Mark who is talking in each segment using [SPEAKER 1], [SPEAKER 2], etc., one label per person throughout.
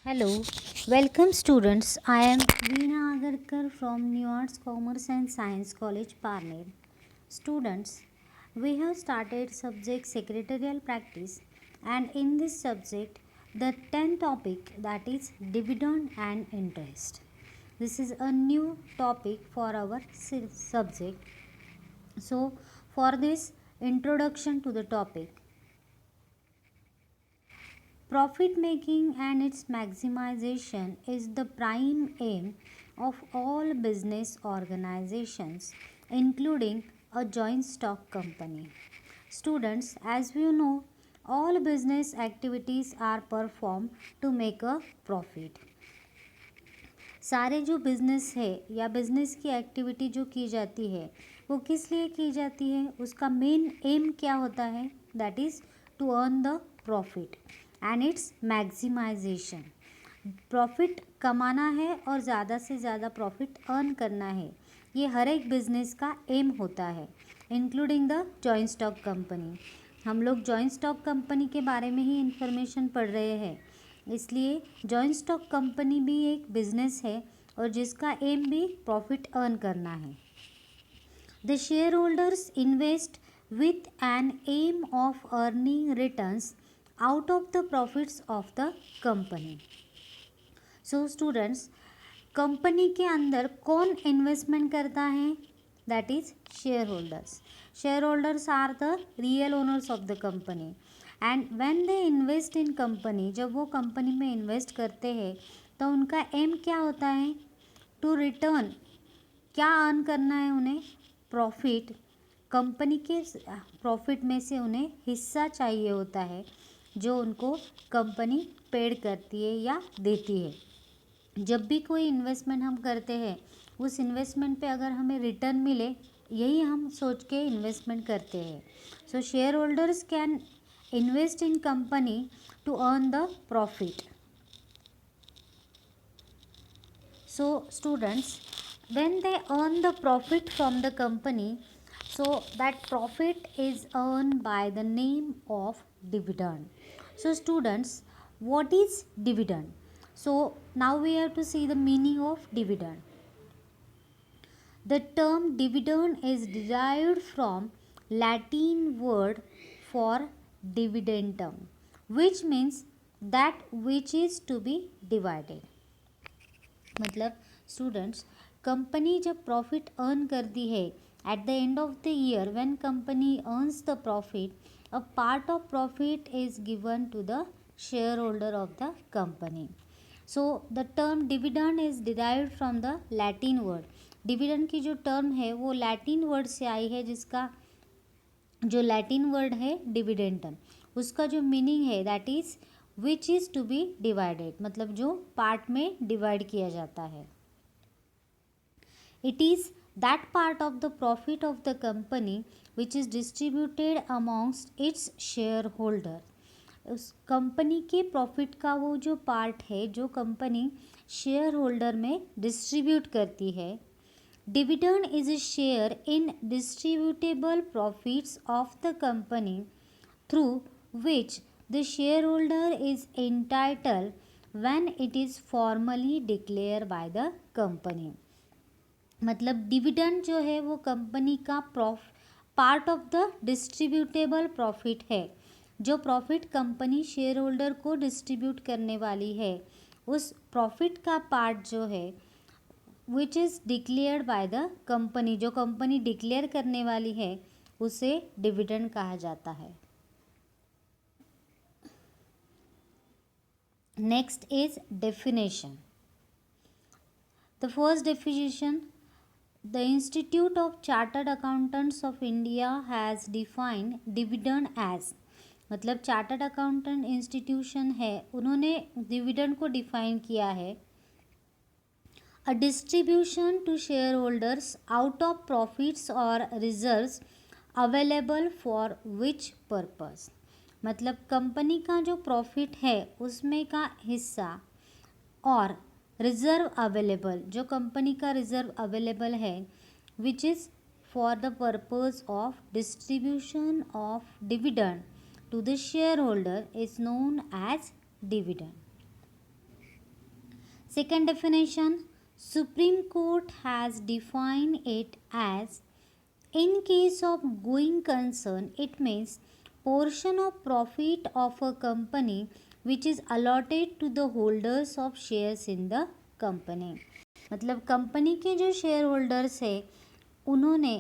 [SPEAKER 1] Hello, welcome students. I am Veena Agarkar from New Arts Commerce and Science College, Parner. Students, we have started subject secretarial practice, and in this subject, the 10th topic, that is dividend and interest. This is a new topic for our subject. So, for this introduction to the topic, profit making and its maximization is the prime aim of all business organizations, including a joint stock company. Students, as you know, all business activities are performed to make a profit. सारे जो business है या business की activity जो की जाती है वो किस लिए की जाती है, उसका मेन एम क्या होता है, that is to earn the profit and its maximisation. Profit कमाना है और ज़्यादा से ज़्यादा प्रॉफिट अर्न करना है, ये हर एक बिज़नेस का एम होता है, including the joint stock company. हम लोग जॉइंट स्टॉक कंपनी के बारे में ही इंफॉर्मेशन पढ़ रहे हैं, इसलिए जॉइंट स्टॉक कंपनी भी एक बिजनेस है और जिसका एम भी प्रॉफिट अर्न करना है. The share holders invest with an aim of earning returns out of the profits of the company. So students, company के अंदर कौन इन्वेस्टमेंट करता है, that is share holders. Share holders are the real owners of the company and when they invest in company, जब वो company में invest करते हैं तो उनका एम क्या होता है, टू रिटर्न. क्या अर्न करना है उन्हें, प्रॉफिट. कंपनी के प्रॉफिट में से उन्हें हिस्सा चाहिए होता है जो उनको कंपनी पेड करती है या देती है. जब भी कोई इन्वेस्टमेंट हम करते हैं, उस इन्वेस्टमेंट पे अगर हमें रिटर्न मिले, यही हम सोच के इन्वेस्टमेंट करते हैं. सो share holders can invest in company to earn the profit. So students, when they earn the profit from the company, so that profit is earned by the name of dividend. So students, what is dividend? So now we have to see the meaning of dividend. The term dividend is derived from Latin word for dividendum, which means that which is to be divided. मतलब students, company जब profit earn करती है, at the end of the year when company earns the profit, a part of profit is given to the share holder of the company. So the term dividend is derived from the Latin word. Dividend की जो term है वो Latin word से आई है, जिसका जो Latin word है डिविडेंटम, उसका जो मीनिंग है that is which is to be divided, मतलब जो पार्ट में डिवाइड किया जाता है. It is that part of the profit of the company which is distributed amongst its share holder. उस कंपनी के प्रॉफिट का वो जो पार्ट है जो कंपनी शेयर होल्डर में डिस्ट्रीब्यूट करती है. Dividend is a share in distributable profits of the company through which the shareholder is entitled when it is formally declared by the company. मतलब डिविडेंड जो है वो कंपनी का part of the distributable profit है. जो profit company share holder को distribute करने वाली है, उस प्रॉफिट का पार्ट जो है which is declared by the company, जो कंपनी डिक्लेयर करने वाली है, उसे डिविडेंड कहा जाता है. Next is definition. The first definition, the institute of chartered accountants of India has defined dividend as, मतलब चार्टर्ड अकाउंटेंट इंस्टीट्यूशन है, उन्होंने डिविडेंड को डिफाइन किया है, a distribution to shareholders out of profits or reserves available for which purpose. मतलब company का जो profit है उसमें का हिस्सा और रिजर्व अवेलेबल, जो कंपनी का रिजर्व अवेलेबल है, which is for the purpose of distribution of dividend to the share holder is known as dividend. Second definition, Supreme Court has defined it as, in case of going concern, it means portion of profit of a company which is allotted to the holders of shares in the company. मतलब company के जो share holders है उन्होंने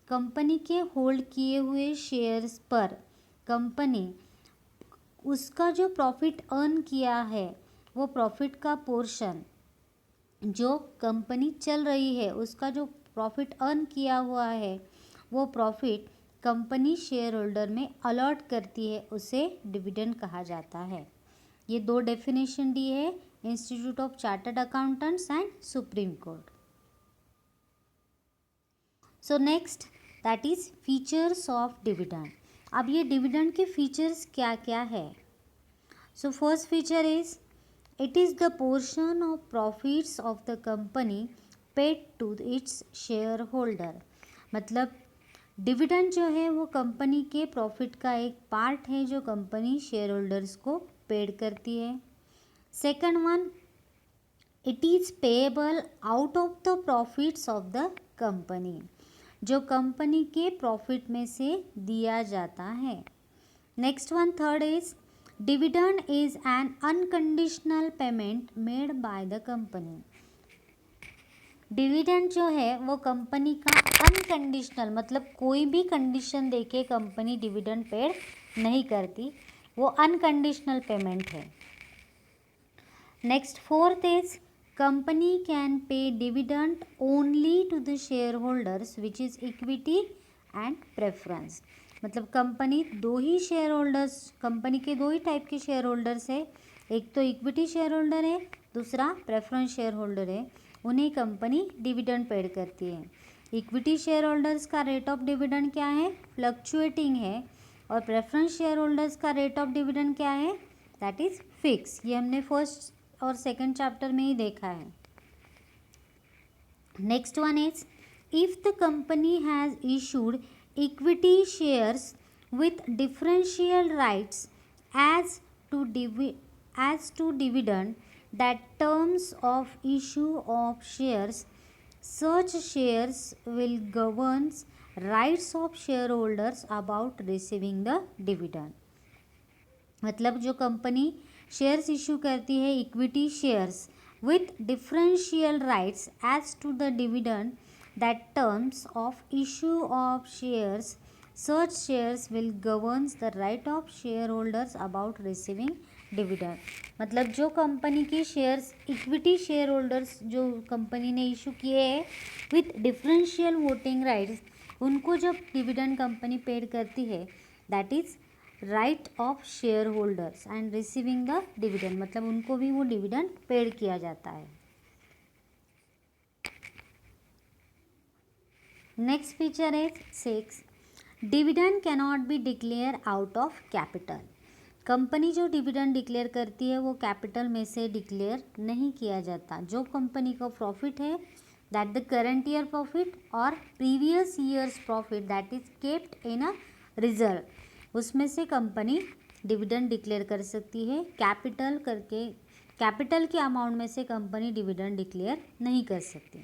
[SPEAKER 1] company के hold किए हुए shares पर company उसका जो प्रॉफिट अर्न किया है वो प्रॉफिट का पोर्शन जो कंपनी चल रही है उसका जो प्रॉफिट अर्न किया हुआ है वो प्रॉफिट कंपनी शेयर होल्डर में अलॉट करती है, उसे डिविडेंड कहा जाता है। ये दो डेफिनेशन दी है institute of chartered accountants and supreme court. So next that is features of dividend. अब ये डिविडेंड के फीचर्स क्या क्या है। So first feature is it is the portion of profits of the company paid to its share holder. मतलब dividend जो है वो कंपनी के प्रॉफिट का एक पार्ट है जो कंपनी शेयर होल्डर्स को पेड करती है। Second one, it is payable out of the profits of the company, जो कंपनी के प्रॉफिट में से दिया जाता है। Next one, third is dividend is an unconditional payment made by the company. Dividend जो है वो कंपनी का अनकंडीशनल, मतलब कोई भी कंडीशन देके कंपनी डिविडेंड पेड नहीं करती, वो अनकंडीशनल पेमेंट है। Next fourth is company can pay dividend only to the share holders which is equity and preference. मतलब कंपनी दो ही शेयर होल्डर्स, कंपनी के दो ही टाइप के शेयर होल्डर्स है, एक तो इक्विटी शेयर होल्डर है, दूसरा प्रेफरेंस शेयर होल्डर है, उन्हें कंपनी डिविडेंड पेड करती है। इक्विटी शेयर होल्डर्स का रेट ऑफ डिविडेंड क्या है, फ्लक्चुएटिंग है, और प्रेफरेंस शेयर होल्डर्स का रेट ऑफ डिविडेंड क्या है, दैट इज फिक्स। ये हमने फर्स्ट और सेकंड चैप्टर में ही देखा है। Next one is if the company has issued equity shares with differential rights as to dividend that terms of issue of shares, such shares will govern rights of shareholders about receiving the dividend। मतलब जो company shares issue करती है equity shares with differential rights as to the dividend that terms of issue of shares, such shares will govern the right of shareholders about receiving dividend। मतलब जो company की shares equity share holders जो company ने issue किए हैं with differential voting rights, उनको जब dividend company paid करती है that is right of share holders and receiving the dividend, मतलब उनको भी वो डिविडेंड पेड किया जाता है। Next feature is 6, dividend cannot be declare out of capital. Company जो डिविडेंड डिक्लेयर करती है वो कैपिटल में से डिक्लेयर नहीं किया जाता। जो कंपनी का प्रॉफिट है that the current year profit और previous years profit that is kept in a reserve, उसमें से कंपनी डिविडेंड डिक्लेयर कर सकती है। कैपिटल के अमाउंट में से कंपनी डिविडेंड डिक्लेयर नहीं कर सकती।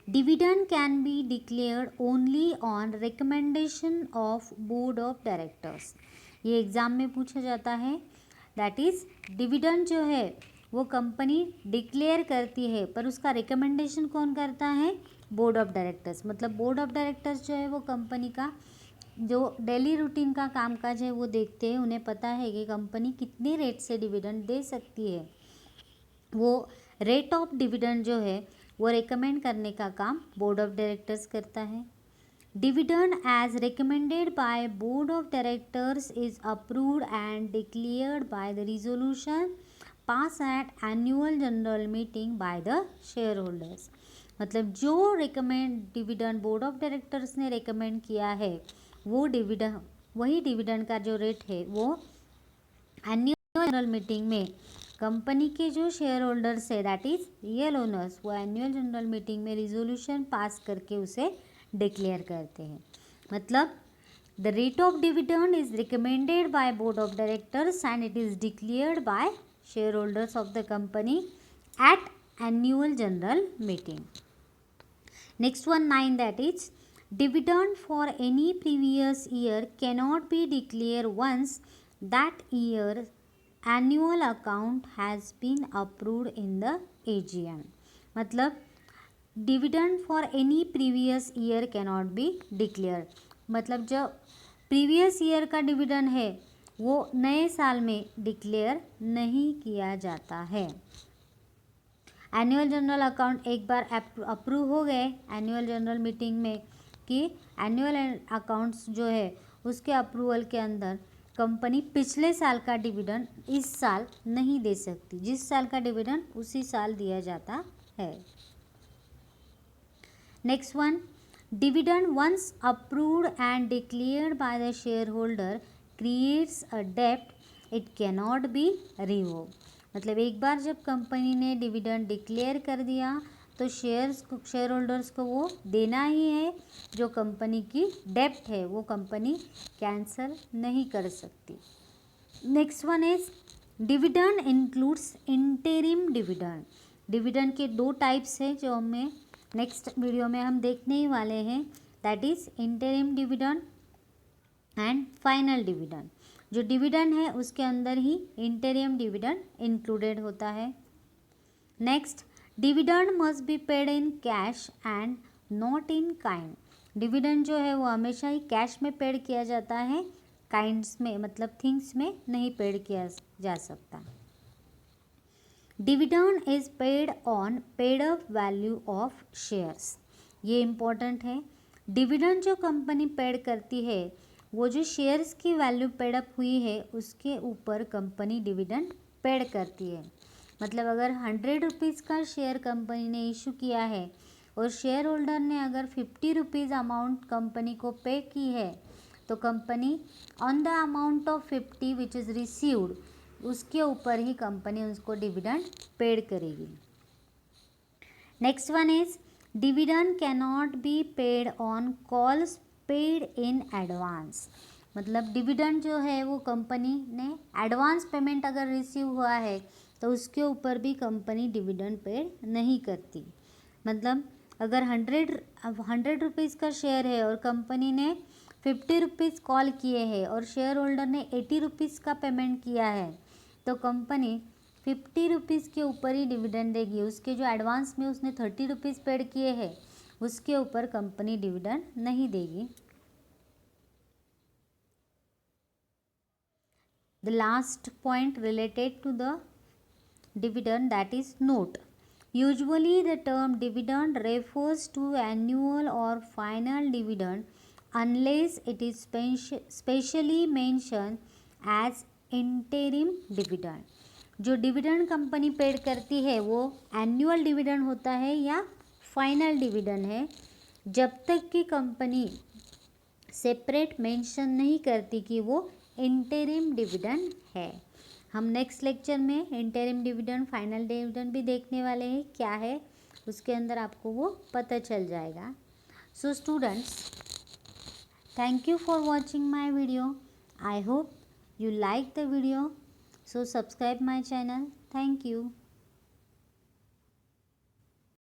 [SPEAKER 1] Dividend can be declared only on recommendation of board of directors. ये एग्ज़ाम में पूछा जाता है। दैट इज़ डिविडेंड जो है वो कंपनी डिक्लेयर करती है पर उसका रिकमेंडेशन कौन करता है, बोर्ड ऑफ डायरेक्टर्स। मतलब बोर्ड ऑफ डायरेक्टर्स जो है वो कंपनी का जो डेली रूटीन का कामकाज है वो देखते हैं, उन्हें पता है कि कंपनी कितने रेट से डिविडेंड दे सकती है, वो रेट ऑफ डिविडेंड जो है वो रिकमेंड करने का काम बोर्ड ऑफ डायरेक्टर्स करता है। Dividend as recommended by board of directors is approved and declared by the resolution pass at annual general meeting by the share holders. मतलब जो डिविडेंड बोर्ड ऑफ डायरेक्टर्स ने recommend किया है वो dividend, वही dividend का जो रेट है वो एनुअल जनरल मीटिंग में कंपनी के जो शेयर होल्डर्स है दैट इज रियल ओनर्स, वो एनुअल जनरल मीटिंग में रिजोल्यूशन पास करके उसे डिक्लेयर करते हैं। मतलब the rate of dividend is recommended by board of directors and it is declared by share holders of the company at annual general meeting. Next one 9, that is dividend for any previous year cannot be declared once that year's annual account has been approved in the AGM. मतलब dividend for any previous year cannot be declare, मतलब जो previous year का dividend है वो नए साल में declare नहीं किया जाता है। एनुअल जनरल अकाउंट एक बार अप्रूव हो गए एनुअल जनरल मीटिंग में कि एनुअल अकाउंट्स जो है उसके अप्रूवल के अंदर कंपनी पिछले साल का डिविडेंड इस साल नहीं दे सकती, जिस साल का डिविडेंड उसी साल दिया जाता है। Next one, dividend once approved and declared by the share holder creates a डेब्ट इट कैनॉट बी रिवोक, मतलब एक बार जब कंपनी ने डिविडेंड डिक्लेयर कर दिया तो शेयर होल्डर्स को वो देना ही है, जो कंपनी की डेब्ट है वो कंपनी कैंसिल नहीं कर सकती। Next one is dividend includes interim dividend. Dividend के दो टाइप्स हैं जो हमें नेक्स्ट वीडियो में हम देखने ही वाले हैं, that is interim dividend and final dividend. जो डिविडेंड है उसके अंदर ही इंटरिम डिविडेंड इंक्लूडेड होता है। Next, dividend must be paid in cash and not in kind. Dividend जो है वो हमेशा ही कैश में पेड किया जाता है, काइंड्स में मतलब थिंग्स में नहीं पेड किया जा सकता। Dividend is paid on paid up value of shares, ये इम्पोर्टेंट है। डिविडेंड जो कंपनी पेड करती है वो जो शेयर्स की वैल्यू पेड अप हुई है उसके ऊपर कंपनी डिविडेंड पेड करती है। मतलब अगर 100 रुपीज़ का शेयर कंपनी ने इशू किया है और शेयर होल्डर ने अगर 50 रुपीज़ अमाउंट कंपनी को पे की है तो company on the amount of 50 which is received उसके ऊपर ही कंपनी उसको डिविडेंड पेड करेगी। Next one is dividend cannot be paid on calls paid in advance, मतलब डिविडेंड जो है वो कंपनी ने एडवांस पेमेंट अगर रिसीव हुआ है तो उसके ऊपर भी कंपनी डिविडेंड पेड नहीं करती। मतलब अगर 100 रुपीज़ का शेयर है और कंपनी ने 50 रुपीज़ कॉल किए हैं और शेयर होल्डर ने 80 रुपीज़ का पेमेंट किया है तो कंपनी 50 रुपीज़ के ऊपर ही डिविडेंड देगी, उसके जो एडवांस में उसने 30 रुपीज़ पेड किए हैं उसके ऊपर कंपनी डिविडेंड नहीं देगी। The last point related to the dividend, that is note. Usually the term dividend refers to annual or final dividend unless it is specially mentioned as interim dividend. जो dividend company paid करती है वो annual dividend होता है या final dividend है, जब तक कि कंपनी सेपरेट मेंशन नहीं करती कि वो इंटरिम डिविडेंड है। हम नेक्स्ट लेक्चर में इंटरिम डिविडेंड फाइनल डिविडेंड भी देखने वाले हैं, क्या है उसके अंदर आपको वो पता चल जाएगा। So students, thank you for watching my video. I hope you like the video, so subscribe my channel. Thank you.